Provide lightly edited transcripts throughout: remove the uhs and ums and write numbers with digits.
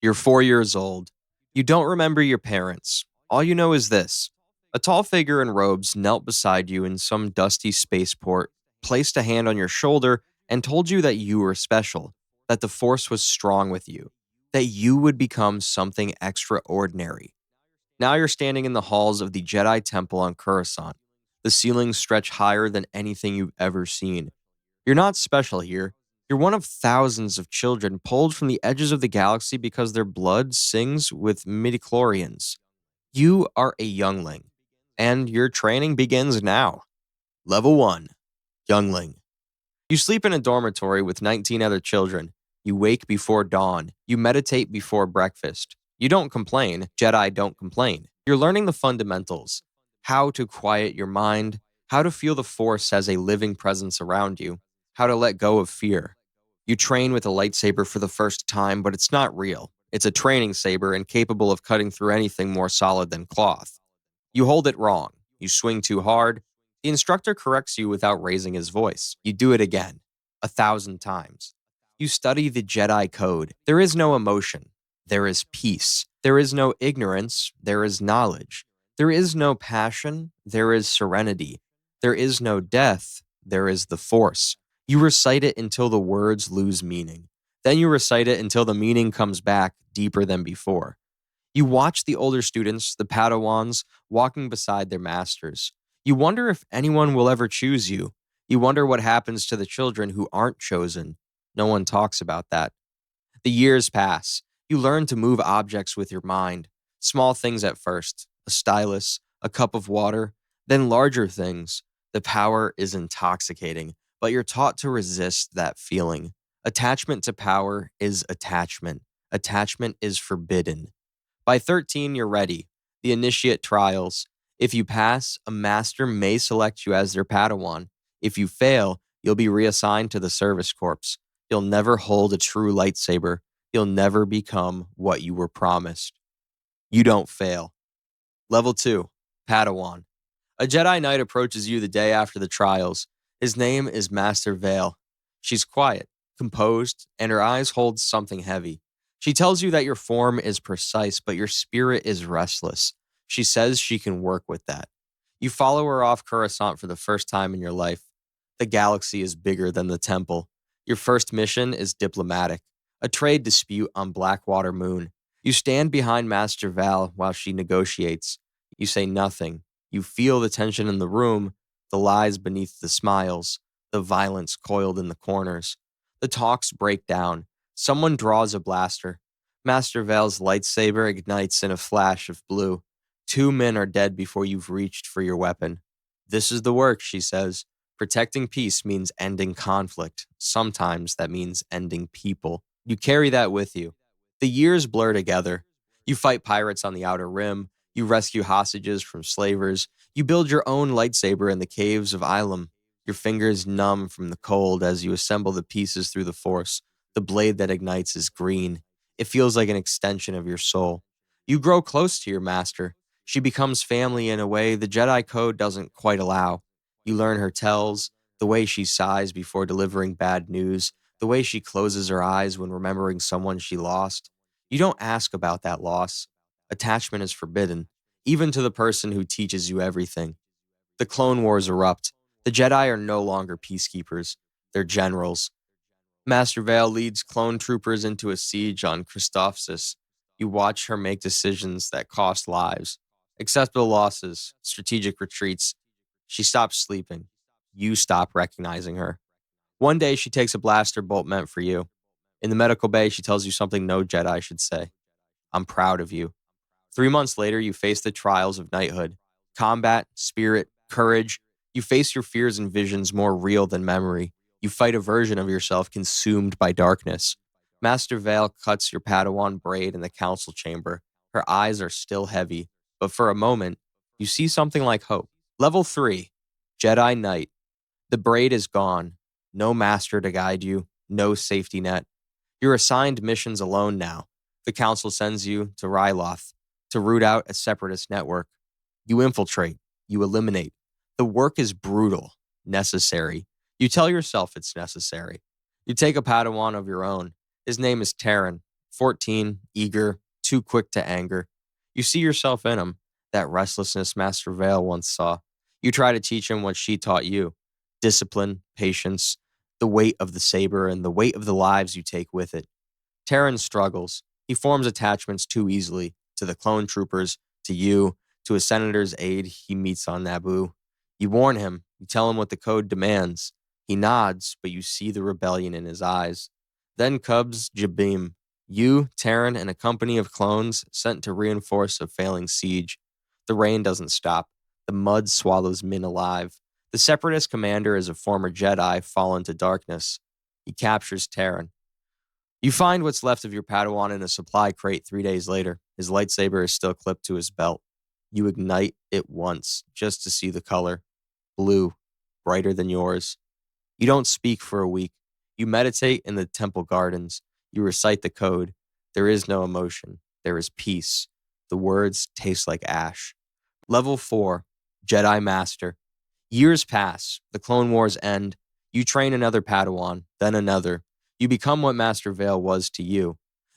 You're 4 years old. You don't remember your parents. All you know is this: a tall figure in robes knelt beside you in some dusty spaceport, placed a hand on your shoulder, and told you that you were special, that the Force was strong with you, that you would become something extraordinary. Now you're standing in the halls of the Jedi Temple on Coruscant. The ceilings stretch higher than anything you've ever seen. You're not special here. You're one of thousands of children pulled from the edges of the galaxy because their blood sings with midichlorians. You are a youngling, and your training begins now. Level 1, Youngling. You sleep in a dormitory with 19 other children. You wake before dawn. You meditate before breakfast. You don't complain. Jedi don't complain. You're learning the fundamentals: how to quiet your mind, how to feel the Force as a living presence around you, how to let go of fear. You train with a lightsaber for the first time, but it's not real. It's a training saber and capable of cutting through anything more solid than cloth. You hold it wrong. You swing too hard. The instructor corrects you without raising his voice. You do it again, 1,000 times. You study the Jedi Code. There is no emotion. There is peace. There is no ignorance. There is knowledge. There is no passion. There is serenity. There is no death. There is the Force. You recite it until the words lose meaning. Then you recite it until the meaning comes back deeper than before. You watch the older students, the Padawans, walking beside their masters. You wonder if anyone will ever choose you. You wonder what happens to the children who aren't chosen. No one talks about that. The years pass. You learn to move objects with your mind. Small things at first: a stylus, a cup of water, then larger things. The power is intoxicating, but you're taught to resist that feeling. Attachment to power is attachment. Attachment is forbidden. By 13, you're ready. The initiate trials. If you pass, a master may select you as their Padawan. If you fail, you'll be reassigned to the service corps. You'll never hold a true lightsaber. You'll never become what you were promised. You don't fail. Level 2, Padawan. A Jedi Knight approaches you the day after the trials. His name is Master Vale. She's quiet, composed, and her eyes hold something heavy. She tells you that your form is precise, but your spirit is restless. She says she can work with that. You follow her off Coruscant for the first time in your life. The galaxy is bigger than the temple. Your first mission is diplomatic, a trade dispute on Blackwater Moon. You stand behind Master Val while she negotiates. You say nothing. You feel the tension in the room, the lies beneath the smiles, the violence coiled in the corners. The talks break down. Someone draws a blaster. Master Val's lightsaber ignites in a flash of blue. 2 men are dead before you've reached for your weapon. This is the work, she says. Protecting peace means ending conflict. Sometimes that means ending people. You carry that with you. The years blur together. You fight pirates on the Outer Rim. You rescue hostages from slavers. You build your own lightsaber in the caves of Ilum. Your fingers numb from the cold as you assemble the pieces through the Force. The blade that ignites is green. It feels like an extension of your soul. You grow close to your master. She becomes family in a way the Jedi Code doesn't quite allow. You learn her tells, the way she sighs before delivering bad news, the way she closes her eyes when remembering someone she lost. You don't ask about that loss. Attachment is forbidden, even to the person who teaches you everything. The Clone Wars erupt. The Jedi are no longer peacekeepers. They're generals. Master Vale leads clone troopers into a siege on Christophsis. You watch her make decisions that cost lives. Acceptable losses, strategic retreats. She stops sleeping. You stop recognizing her. One day, she takes a blaster bolt meant for you. In the medical bay, she tells you something no Jedi should say. I'm proud of you. 3 months later, you face the trials of knighthood. Combat, spirit, courage. You face your fears and visions more real than memory. You fight a version of yourself consumed by darkness. Master Vale cuts your Padawan braid in the council chamber. Her eyes are still heavy, but for a moment, you see something like hope. Level 3, Jedi Knight. The braid is gone. No master to guide you, no safety net. You're assigned missions alone now. The council sends you to Ryloth to root out a separatist network. You infiltrate, you eliminate. The work is brutal, necessary. You tell yourself it's necessary. You take a Padawan of your own. His name is Terran, 14, eager, too quick to anger. You see yourself in him, that restlessness Master Vale once saw. You try to teach him what she taught you: discipline, patience, the weight of the saber, and the weight of the lives you take with it. Terran struggles. He forms attachments too easily to the clone troopers, to you, to a senator's aide he meets on Naboo. You warn him, you tell him what the code demands. He nods, but you see the rebellion in his eyes. Then comes Jabim. You, Terran, and a company of clones sent to reinforce a failing siege. The rain doesn't stop. The mud swallows Min alive. The Separatist commander is a former Jedi fallen to darkness. He captures Terran. You find what's left of your Padawan in a supply crate 3 days later. His lightsaber is still clipped to his belt. You ignite it once, just to see the color. Blue, brighter than yours. You don't speak for a week. You meditate in the temple gardens. You recite the code. There is no emotion. There is peace. The words taste like ash. Level 4, Jedi Master. Years pass. The Clone Wars end. You train another Padawan, then another. You become what Master Vale was to you.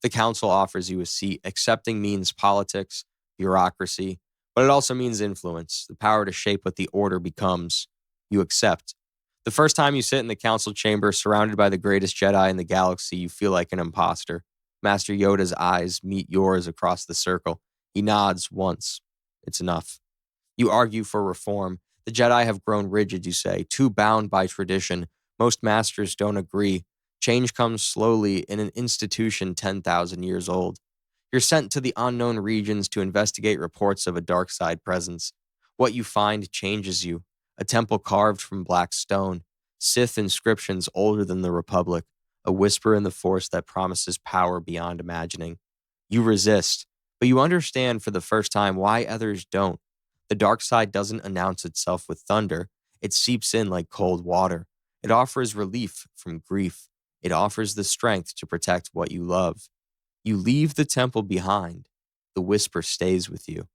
The Council offers you a seat. Accepting means politics, bureaucracy, but it also means influence, the power to shape what the Order becomes. You accept. The first time you sit in the Council chamber surrounded by the greatest Jedi in the galaxy, you feel like an imposter. Master Yoda's eyes meet yours across the circle. He nods once. It's enough. You argue for reform. The Jedi have grown rigid, you say, too bound by tradition. Most masters don't agree. Change comes slowly in an institution 10,000 years old. You're sent to the unknown regions to investigate reports of a dark side presence. What you find changes you. A temple carved from black stone. Sith inscriptions older than the Republic. A whisper in the Force that promises power beyond imagining. You resist, but you understand for the first time why others don't. The dark side doesn't announce itself with thunder. It seeps in like cold water. It offers relief from grief. It offers the strength to protect what you love. You leave the temple behind. The whisper stays with you.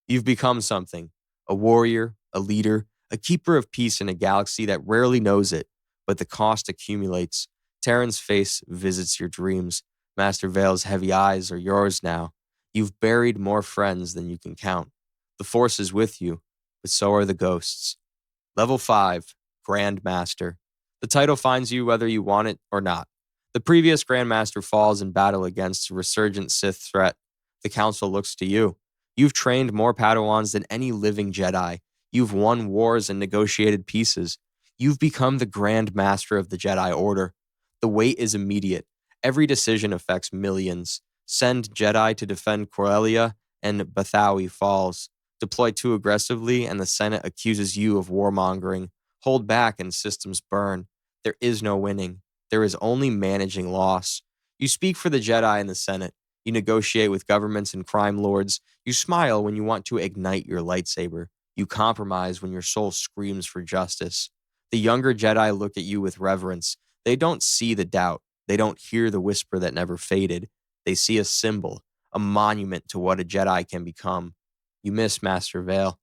You've become something: a warrior, a leader, a keeper of peace in a galaxy that rarely knows it, but the cost accumulates. Terran's face visits your dreams. Master Vale's heavy eyes are yours now. You've buried more friends than you can count. The Force is with you, but so are the ghosts. Level 5, Grandmaster. The title finds you whether you want it or not. The previous Grandmaster falls in battle against a resurgent Sith threat. The Council looks to you. You've trained more Padawans than any living Jedi. You've won wars and negotiated peaces. You've become the Grand Master of the Jedi Order. The weight is immediate. Every decision affects millions. Send Jedi to defend Corellia, and Bathawi falls. Deploy too aggressively, and the Senate accuses you of warmongering. Hold back, and systems burn. There is no winning. There is only managing loss. You speak for the Jedi in the Senate. You negotiate with governments and crime lords. You smile when you want to ignite your lightsaber. You compromise when your soul screams for justice. The younger Jedi look at you with reverence. They don't see the doubt. They don't hear the whisper that never faded. They see a symbol, a monument to what a Jedi can become. You miss Master Vale.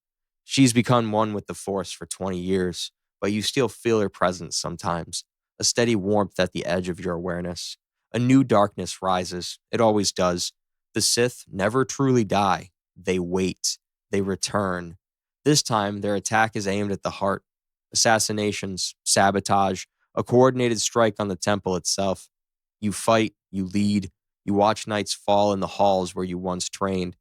She's become one with the Force for 20 years, but you still feel her presence sometimes, a steady warmth at the edge of your awareness. A new darkness rises. It always does. The Sith never truly die. They wait. They return. This time, their attack is aimed at the heart. Assassinations, sabotage, a coordinated strike on the temple itself. You fight, you lead, you watch knights fall in the halls where you once trained.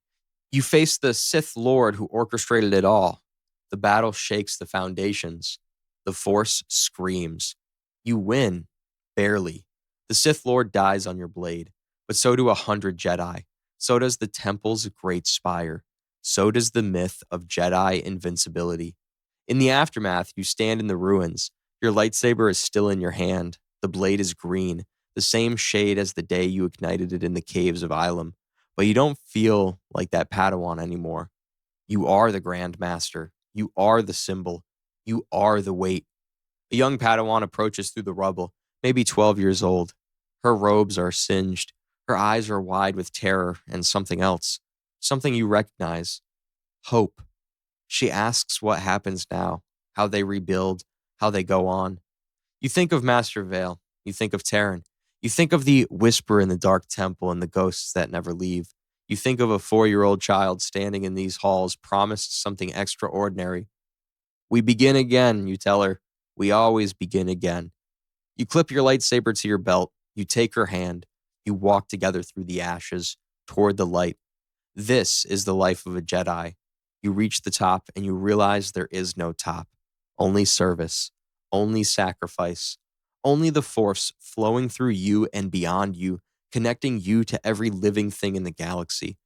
You face the Sith Lord who orchestrated it all. The battle shakes the foundations. The Force screams. You win, barely. The Sith Lord dies on your blade, but so do 100 Jedi. So does the temple's great spire. So does the myth of Jedi invincibility. In the aftermath, you stand in the ruins. Your lightsaber is still in your hand. The blade is green, the same shade as the day you ignited it in the caves of Ilum. But you don't feel like that Padawan anymore. You are the Grandmaster. You are the symbol. You are the weight. A young Padawan approaches through the rubble, maybe 12 years old. Her robes are singed. Her eyes are wide with terror and something else. Something you recognize. Hope. She asks what happens now, how they rebuild, how they go on. You think of Master Vale. You think of Terran. You think of the whisper in the dark temple and the ghosts that never leave. You think of a 4-year-old child standing in these halls, promised something extraordinary. We begin again, you tell her. We always begin again. You clip your lightsaber to your belt. You take her hand. You walk together through the ashes toward the light. This is the life of a Jedi. You reach the top and you realize there is no top, only service, only sacrifice, only the Force flowing through you and beyond you, connecting you to every living thing in the galaxy.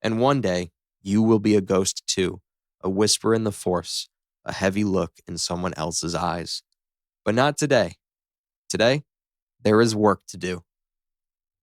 And one day, you will be a ghost too, a whisper in the Force, a heavy look in someone else's eyes. But not today. Today, there is work to do.